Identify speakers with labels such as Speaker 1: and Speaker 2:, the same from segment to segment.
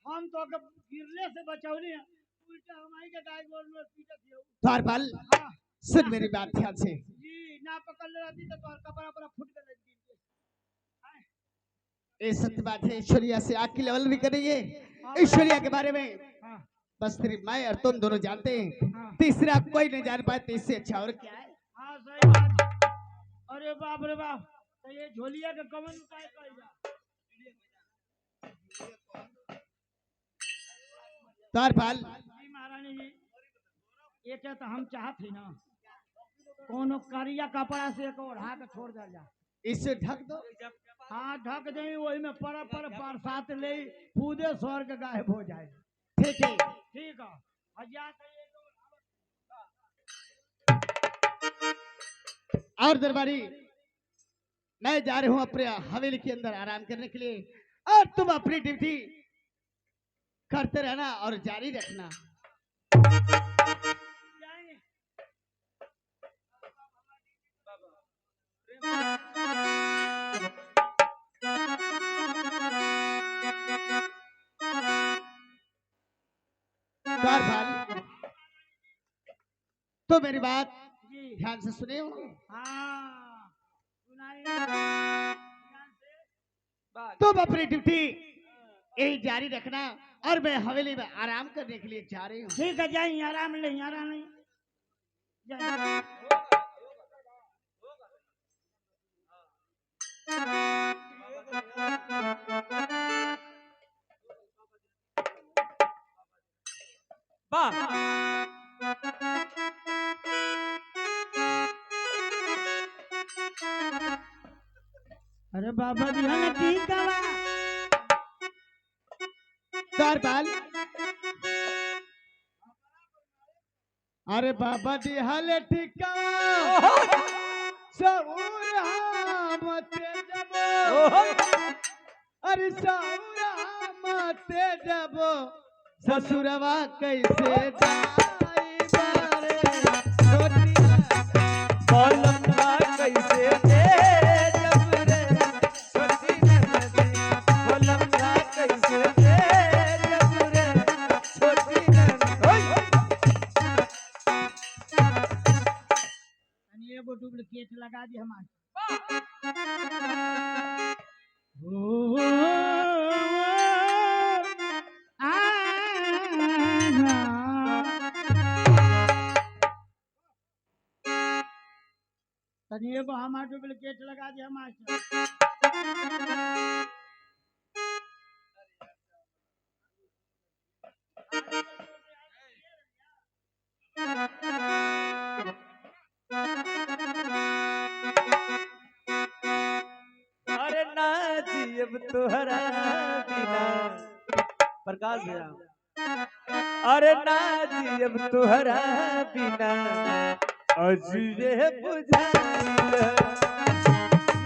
Speaker 1: हम तो गिरने से बचौली है उल्टा हमारी के गाय गोल में पीटत हो।
Speaker 2: द्वारपाल
Speaker 1: हाँ
Speaker 2: सुन मेरी बात ध्यान से।
Speaker 1: जी ना पकड़ ले रहती तो तोर कपड़ा पूरा फूट गए गिर के।
Speaker 2: ये सत्य बात है, ऐश्वर्या से आग की लेवल भी करेंगे।
Speaker 1: हाँ
Speaker 2: ऐश्वर्या के बारे में
Speaker 1: हाँ
Speaker 2: बस सिर्फ मैं और तुम दोनों जानते हैं,
Speaker 1: हाँ
Speaker 2: तीसरा कोई नहीं जान पाए। इससे अच्छा और क्या है।
Speaker 1: हाँ सही बात। अरे बाप रे बाप तो ये झोलिया के कमन काय कर जा।
Speaker 2: द्वारपाल
Speaker 1: जी महारानी जी ये क्या तो हम चाहत ही ना कोनो करिया कपड़ा से एक ओढ़ा के छोड़ दे जा।
Speaker 2: इसे ढक दो।
Speaker 1: हाँ ढक दे वही में पर बरसात ले पूदे स्वर्ग गायब हो जाए।
Speaker 2: ठीक है।
Speaker 1: ठीक है हजार
Speaker 2: और दरबारी मैं जा रहा हूँ अपने हवेली के अंदर आराम करने के लिए, और तुम अपनी ड्यूटी करते रहना और जारी रखना। द्वारपाल तो मेरी बात
Speaker 1: जी
Speaker 2: ध्यान से सुने हो।
Speaker 1: हाँ सुनाई ध्यान से।
Speaker 2: तुम अपनी ड्यूटी यही जारी रखना और मैं हवेली में आराम करने के लिए जा रही हूँ।
Speaker 1: ठीक है जाइए आराम ले आराम नहीं जाइए। अरे बाबा जी हमें ठीक करा।
Speaker 2: द्वारपाल अरे बाबा दी हाले टिका सऊर मते जबो, अरे सऊर मते जबो ससुरवा कैसे जाई बारे छोटिया
Speaker 3: बोलना कैसे दे जब रे छोटी नदी बोलना कैसे दे जब रे छोटी नदी।
Speaker 1: ये वो डुप्लीकेट लगा दी हमारे। तनिए को हमारे डुप्लीकेट लगा दी हमारे।
Speaker 3: अरे ना जियब तुहरा बिना प्रकाश भैया। अरे ना जियब तुहरा बिना अजिए बुझाइल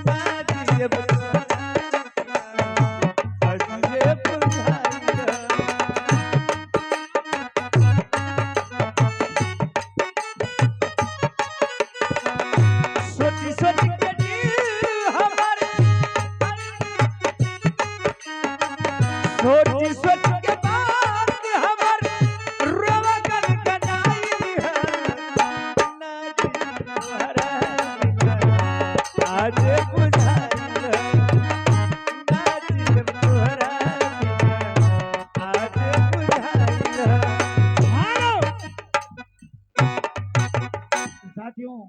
Speaker 3: ना जियब तुहरा बिना अजिए बुझाइल। सोची सोची के दिल हमारे सोची सोची के बात हमारे रोवा कर कनाई है ना जी तुम्हारा बिना आज बुझाइल ना जी तुम्हारा बिना आज बुझाइल।
Speaker 1: साथियों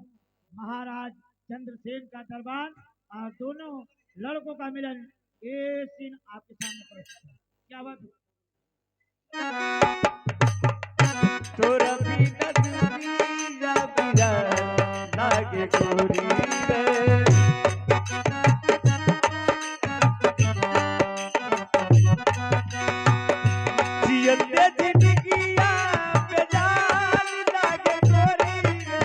Speaker 1: महाराज चंद्रसेन का दरबार और दोनों लड़कों का मिलन ये सीन आपके सामने प्रस्तुत है। क्या बात
Speaker 3: तोरा बिना दुनिया बिना लागे गोरी रे जियते जिंदगिया बेजान लागे गोरी रे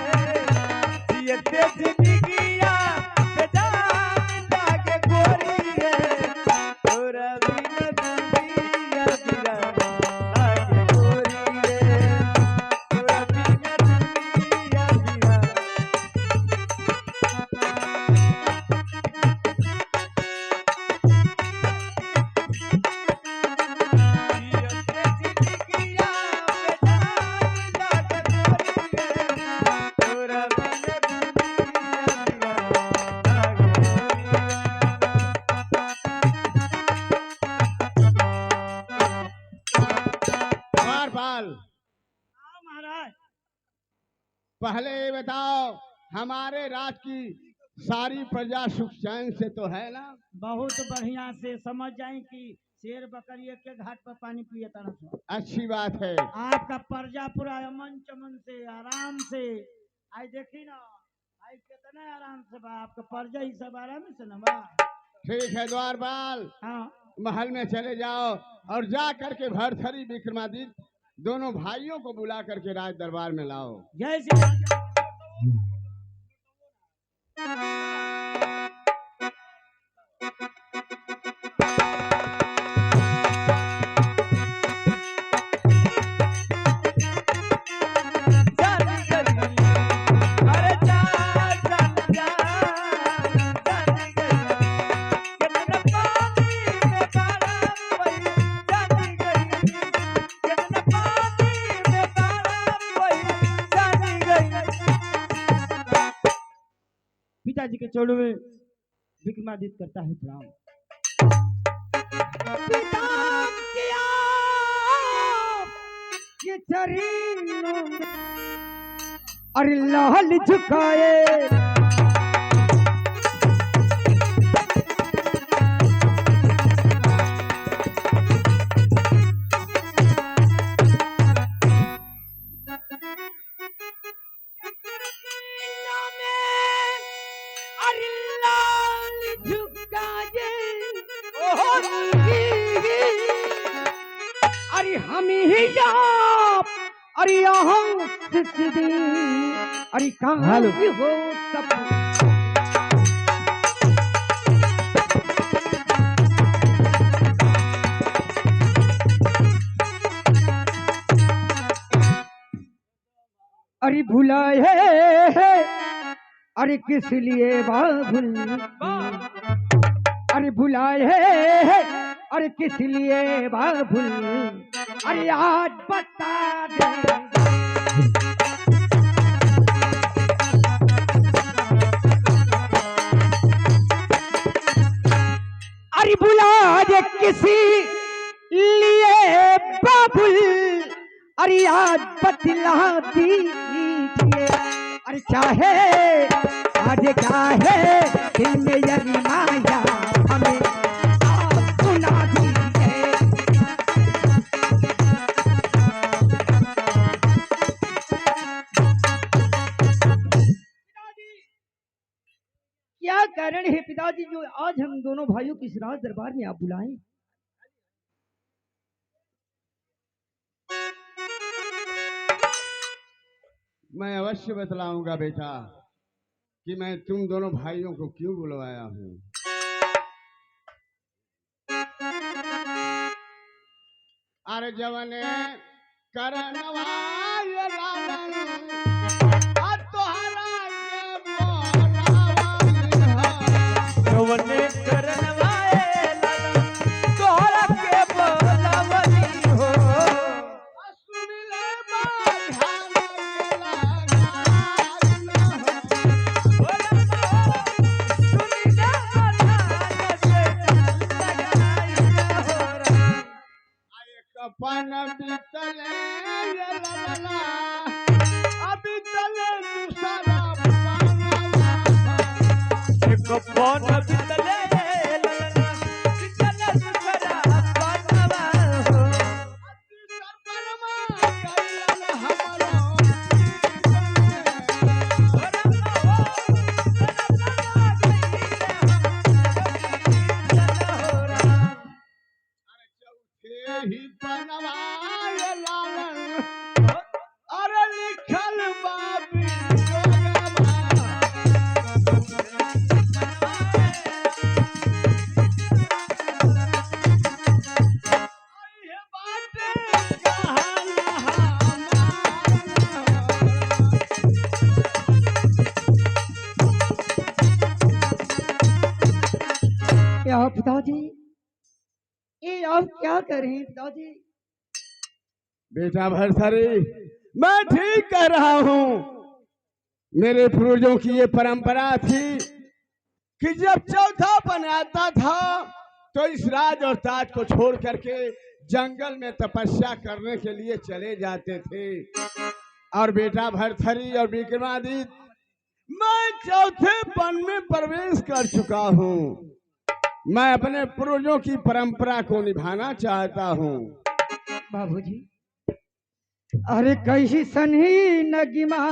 Speaker 3: जियते जिंदगिया बेजान लागे गोरी रे तोरा बिना दुनिया बिना लागे गोरी रे तोरा बिना दुनिया बिना। जियते
Speaker 2: पहले ये बताओ, हमारे राज की सारी प्रजा सुख चैन से तो है ना?
Speaker 1: बहुत बढ़िया से समझ जाए कि शेर बकरिए के घाट पर पानी पिए तरह।
Speaker 2: अच्छी बात है।
Speaker 1: आपका प्रजा पूरा अमन चमन से आराम से आई देखी ना, आई कितना आराम से बा आपका प्रजा, ही सब आराम से ना बा।
Speaker 2: ठीक है द्वारपाल,
Speaker 1: हाँ
Speaker 2: महल में चले जाओ और जा करके भरथरी विक्रमादित्य दोनों भाइयों को बुला करके राज दरबार में लाओ।
Speaker 1: जय श्री राम। पिताजी के चरणों में विक्रमादित्य करता है प्रणाम। ये चरणों में अरे लाल झुकाए, अरे हम ही अरे यहाँ सिद्धि अरे कहाँ हो सब। अरे भुलाए अरे किस लिए बाबुल, अरे भुलाए अरे किस लिए बाबुल, अरे आज बता दे। अरे भुला दे किसी लिए बाबुल, अरे आज बतला दीजिए। अरे चाहे आज क्या है दिल में यही माया, हमें आप सुना दीजिए। क्या कारण है पिताजी जो आज हम दोनों भाइयों की इस राज दरबार में आप बुलाएं?
Speaker 2: मैं अवश्य बतलाऊंगा बेटा कि मैं तुम दोनों भाइयों को क्यों बुलवाया हूँ। अरे जवने करनवाय रावण आ तोहरा के बोलावल हो।
Speaker 3: जवने करनवाए लाला तोहरा के बोलावली हो।
Speaker 2: सुन ले बाधान अपन बीतले लला अभी तले दूसरा
Speaker 3: एक पौन बितले ललना बितले दूसरा पानवा हो।
Speaker 2: परमा कइल हमरो ही बनवाय लालन अरे लिखल बाबी
Speaker 1: क्या पिताजी, ये आप क्या कर रहे हैं पिताजी?
Speaker 2: बेटा भरथरी, मैं ठीक कह रहा हूँ। मेरे पूर्वजों की ये परंपरा थी कि जब चौथा पन आता था तो इस राज और ताज को छोड़ करके जंगल में तपस्या करने के लिए चले जाते थे। और बेटा भरथरी और विक्रमादित्य, मैं चौथे पन में प्रवेश कर चुका हूँ। मैं अपने पूर्वजों की परंपरा को निभाना चाहता हूँ।
Speaker 4: बाबूजी, अरे कैसी सनी नगीमा,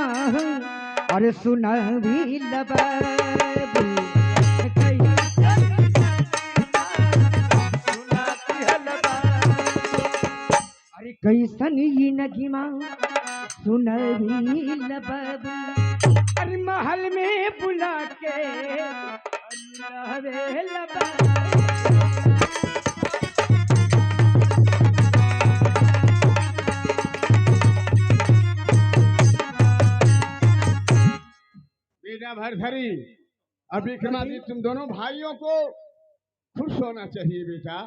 Speaker 4: अरे सुना भी लबाबू, अरे कैसन ये नगीमा सुन भी लबाबू, अरे महल में बुला के लहरे लबाबू।
Speaker 2: बेटा भरथरी और विक्रमादित्य, तुम दोनों भाइयों को खुश होना चाहिए बेटा।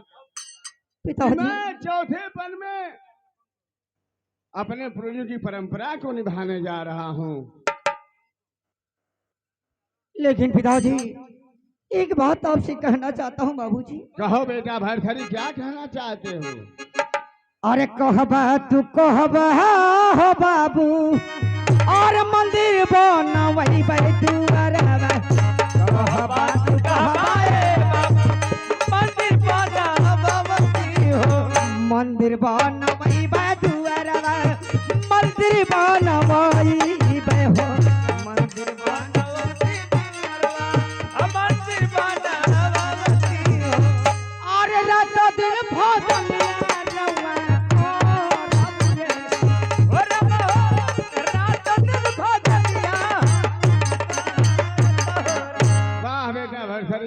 Speaker 4: पिताजी,
Speaker 2: मैं चौथे पन में अपने पूर्वजों की परंपरा को निभाने जा रहा हूँ।
Speaker 4: लेकिन पिताजी एक बात आपसे कहना चाहता हूँ बाबूजी।
Speaker 2: कहो बेटा भरथरी, क्या कहना चाहते हो?
Speaker 4: अरे कहबा तू कहबा हो बाबू, और मंदिर बनवई दुआरवा, कहबा तू कहबा
Speaker 3: मंदिर बनावती हो,
Speaker 4: मंदिर बनवई दुआरवा, मंदिर बनवई हो, मंदिर
Speaker 3: बनावती मंदिर बनावती हो,
Speaker 4: और रात दिन भजन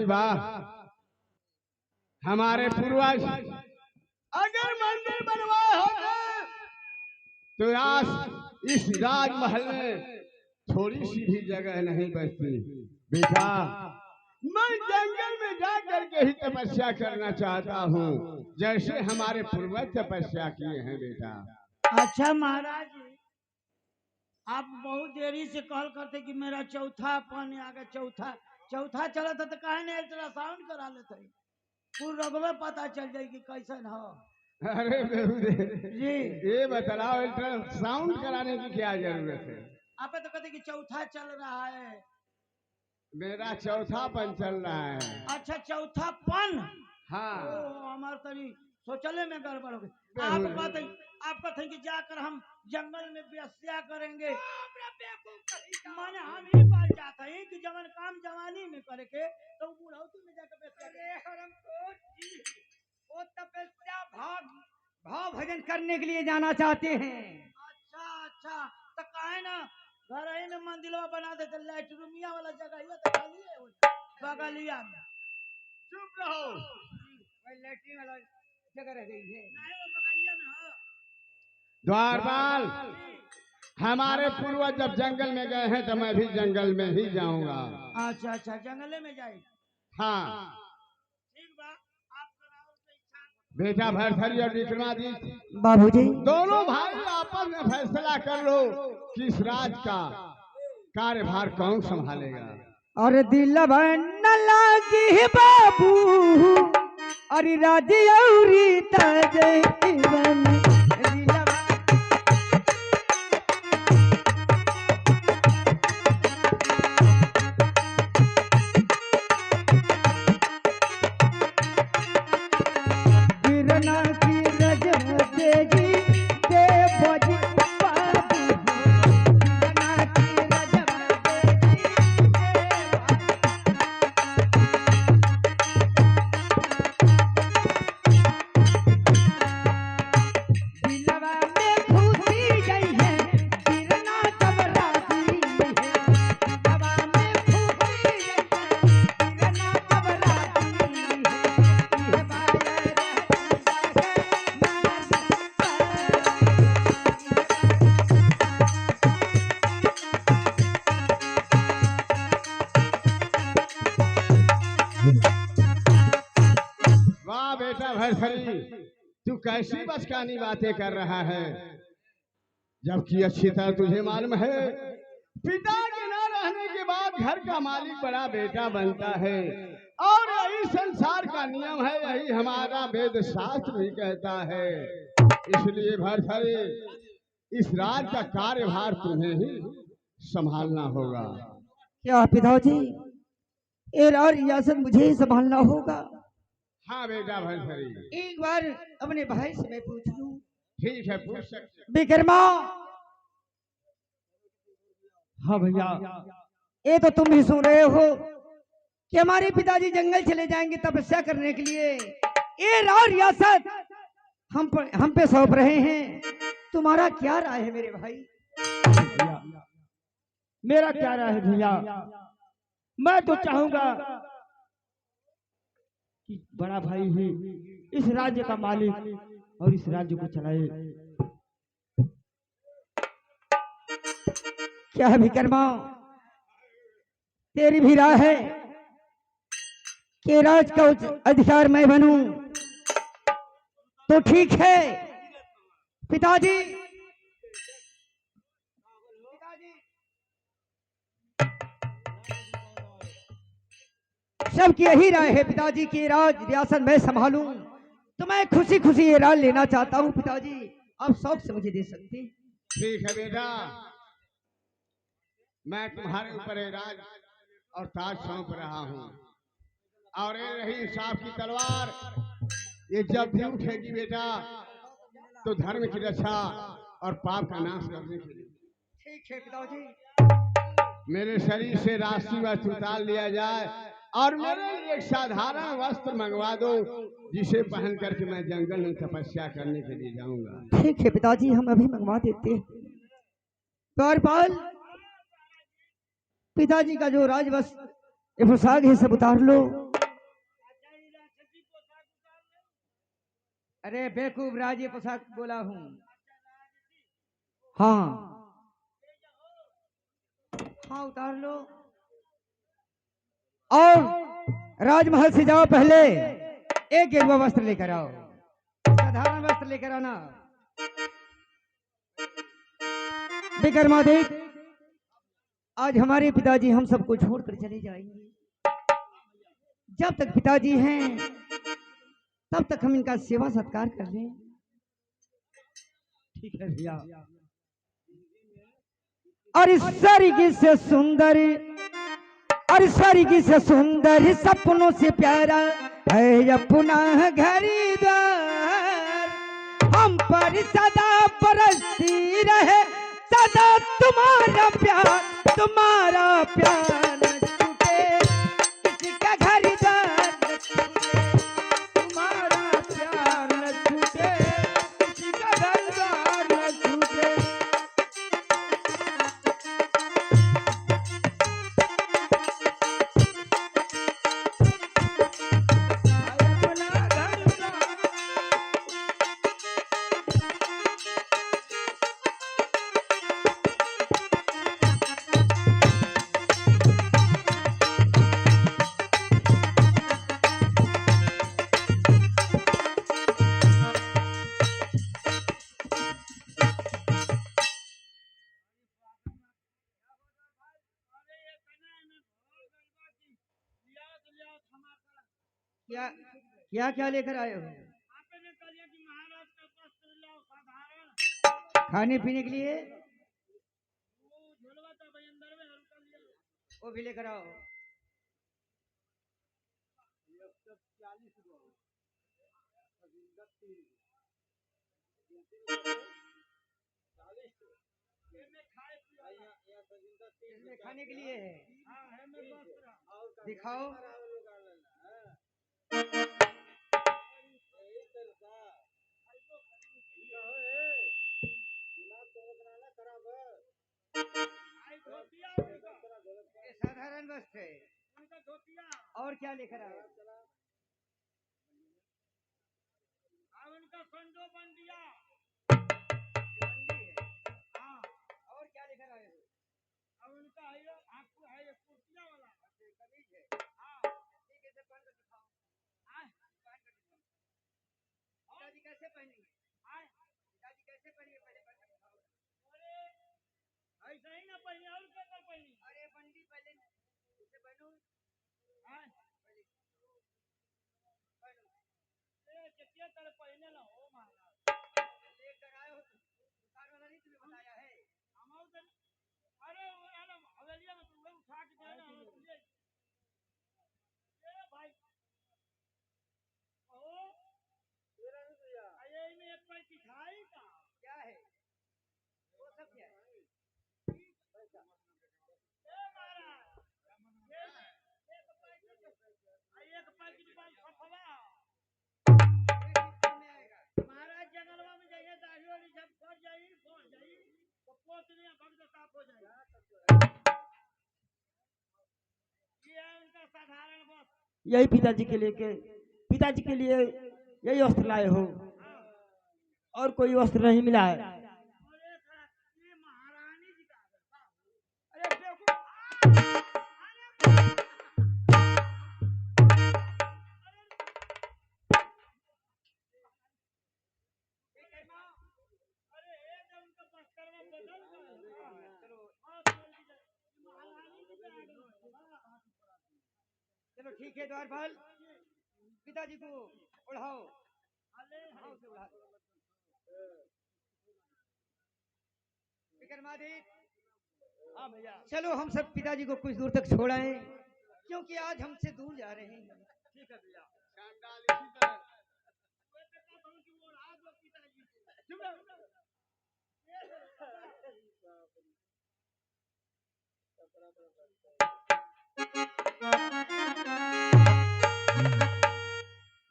Speaker 2: वाह, हमारे पूर्वज अगर मंदिर बनवाए होते तो आज इस राजमहल में थोड़ी सी भी जगह नहीं बचती। बेटा, मैं जंगल में जा करके ही तपस्या करना चाहता हूँ, जैसे हमारे पूर्वज तपस्या किए हैं बेटा।
Speaker 1: अच्छा महाराज, आप बहुत देरी से कॉल करते कि मेरा चौथा पन आ गया। चौथा चला था तो कहे नहीं अल्ट्रासाउंड करा लेते, पूरा रगवे पता चल जाएगी कैसन हो।
Speaker 2: अरे
Speaker 1: जी,
Speaker 2: ये बताओ, अल्ट्रासाउंड कराने की क्या जरूरत है?
Speaker 1: आप तो कहते कि चौथा चल रहा है।
Speaker 2: मेरा चौथा पन चल रहा है।
Speaker 1: अच्छा, चौथा पन।
Speaker 2: हाँ,
Speaker 1: हमारे तरी सोचले में गड़बड़ हो गई। आप कहते कि जाकर हम जंगल में व्यस्या करेंगे, माने हम ही पाल जाते हैं कि जवन काम जवानी में करे के तो बुढ़ौती में जाकर व्यस्या
Speaker 4: वो तपस्या भाव भजन करने के लिए जाना चाहते हैं।
Speaker 1: अच्छा, तो काहे ना घर ही में मंदिरवा बना देते, लाइट रूमिया वाला जगह ये तो खाली है बगलिया में।
Speaker 2: चुप रहो,
Speaker 4: लैट्रिन वाला जगह रह गई है।
Speaker 1: नहीं, वो बगलिया में है।
Speaker 2: द्वारपाल, हमारे पूर्वज जब जंगल में गए हैं तो मैं भी जंगल में ही जाऊंगा।
Speaker 1: अच्छा, जंगले में जाए।
Speaker 2: हाँ
Speaker 1: ठीक बा, आप कराओ इच्छा।
Speaker 2: बेटा भरथरी और विक्रमादित्य,
Speaker 4: बाबूजी,
Speaker 2: दोनों भाई आपस में फैसला कर लो कि इस राज का कार्यभार कौन संभालेगा।
Speaker 4: अरे दिल न लागी बाबू, अरे राजी औरी तजवन गिरना की रजम देगी दे बजी बाबू, गिरना की रजम देगी दिलवा में खुशी गई है, गिरना तब राजी है, दिलवा में खुशी गई है, गिरना तब राजी है, ये बात
Speaker 2: वाह बेटा भरथरी, तू कैसी बचकानी बातें कर रहा है, जबकि अच्छी तरह तुझे मालूम है पिता के न रहने के बाद घर का मालिक बड़ा बेटा बनता है, और यही संसार का नियम है, यही हमारा वेद शास्त्र भी कहता है। इसलिए भरथरी, इस राज का कार्यभार तुम्हें ही संभालना होगा।
Speaker 4: क्या पिताजी, ये राज रियासत मुझे ही संभालना होगा?
Speaker 2: हाँ बेटा भरथरी,
Speaker 4: एक बार अपने भाई से मैं पूछ लूं।
Speaker 2: ठीक है पूछ सकते।
Speaker 4: विक्रमा,
Speaker 1: हाँ भैया।
Speaker 4: ये तो तुम भी सुन रहे हो कि हमारे पिताजी जंगल चले जाएंगे तपस्या करने के लिए। ये राज रियासत हम पे सौंप रहे हैं। तुम्हारा क्या राय है मेरे भाई?
Speaker 1: भैया, मेरा क्या राय है भैया? मैं तो चाहूंगा कि बड़ा भाई ही इस राज्य का मालिक और इस राज्य को चलाए।
Speaker 4: क्या है विक्रमा, तेरी भी राय है कि राज का अधिकार मैं बनूं? तो ठीक है पिताजी। सबकी यही राय है पिताजी की राज रियासत मैं संभालूं। तो मैं खुशी खुशी ये राज लेना चाहता हूं पिताजी। आप शौक से मुझे दे सकते हैं।
Speaker 2: ठीक है बेटा, मैं तुम्हारे ऊपर ये राज और ताज सौंप रहा हूँ। और ये रही इंसाफ की तलवार, ये जब भी उठेगी बेटा तो धर्म की रक्षा और पाप का नाश करने के लिए।
Speaker 4: ठीक है पिताजी।
Speaker 2: मेरे शरीर से राशि वस्त्र उतार लिया जाए और मेरे लिए एक साधारण वस्त्र मंगवा दो, जिसे पहन करके मैं जंगल में तपस्या करने के लिए जाऊंगा।
Speaker 4: ठीक है पिताजी, हम अभी मंगवा देते हैं। द्वारपाल, पिताजी का जो राजवस्त्र ये पोशाक है सब उतार लो। अरे बेवकूफ, राज पोशाक बोला हूँ। हाँ हाँ उतार लो। और राजमहल से जाओ, पहले एक गेरुआ वस्त्र लेकर आओ। साधारण वस्त्र लेकर आना। विक्रमादित्य, आज हमारे पिताजी हम सबको छोड़कर चले जाएंगे। जब तक पिताजी हैं तब तक हम इनका सेवा सत्कार कर लें।
Speaker 1: ठीक है भैया।
Speaker 4: और इस सरिगी से सुंदर, और सरिगी से सुंदर सपनों से प्यारा है अपना घर द्वार। हम पर सदा बरसती रहे सदा तुम्हारा प्यार, तुम्हारा प्यार न छूटे किसी का घर द्वार न छूटे, तुम्हारा प्यार न छूटे किसी का घर द्वार न छूटे। अपना घर द्वार क्या क्या क्या लेकर आए हो? खाने पीने के लिए वो भी लेकर आओ। इसमें खाने के लिए है। दिखाओ। ये साधारण वस्त्र है। और क्या लेकर आए? बंदी है। और क्या लेकर आए हो? कमीज है। ठीक है, इसे पहन कर दिखाओ। पहन कर दिखाओ। पिताजी कैसे पहनेंगे? पिताजी कैसे पहनेंगे? पहले पहन कर दिखाओ।
Speaker 1: ऐसा ही ना पहनी और क्या पहनी?
Speaker 4: अरे बंदी पहले इसे पहनो। पहले पहनो।
Speaker 1: कितने तरह पहने ना हो महाराज।
Speaker 4: लेकर आए हो तो उतार वाला नहीं तुम्हें?
Speaker 1: अरे वो है ना हवेलिया में तुम उठा के देना ये भाई ओ ये में एक पैकी खाई का
Speaker 4: क्या है वो सब क्या है
Speaker 1: ए महाराज एक पैकी बाल खफवा महाराज जंगलवा में जाइए दाढ़ी वाली सब कर जाई पहुंच जाई तो पोतनी भक्त साफ हो जाए ये है उनका साधारण बस
Speaker 4: यही पिताजी के लिए यही वस्त्र लाए हो और कोई वस्त्र नहीं मिला है
Speaker 1: और एक है, ये महारानी जी का अरे बेवकूफ अरे ये जब उनका बस्तर में बदल गया चलो महारानी जी पे आ गए
Speaker 4: चलो ठीक है द्वारपाल पिताजी को उड़ाओ
Speaker 1: अरे
Speaker 4: हाँ उसे उड़ा विक्रमादित्य
Speaker 1: हाँ भैया
Speaker 4: चलो हम सब पिताजी को कुछ दूर तक छोड़ाएं क्योंकि आज हमसे दूर जा रहे हैं
Speaker 1: ठीक है भैया
Speaker 2: चांडाल इसी तरह
Speaker 1: कोई कहता था कि वो राज वो पिताजी चुप रहो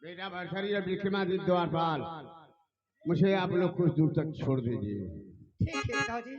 Speaker 2: बेटा भरसरी और विक्रमादित्य द्वारपाल मुझे आप लोग कुछ दूर तक छोड़ दीजिए
Speaker 4: ठीक है पिताजी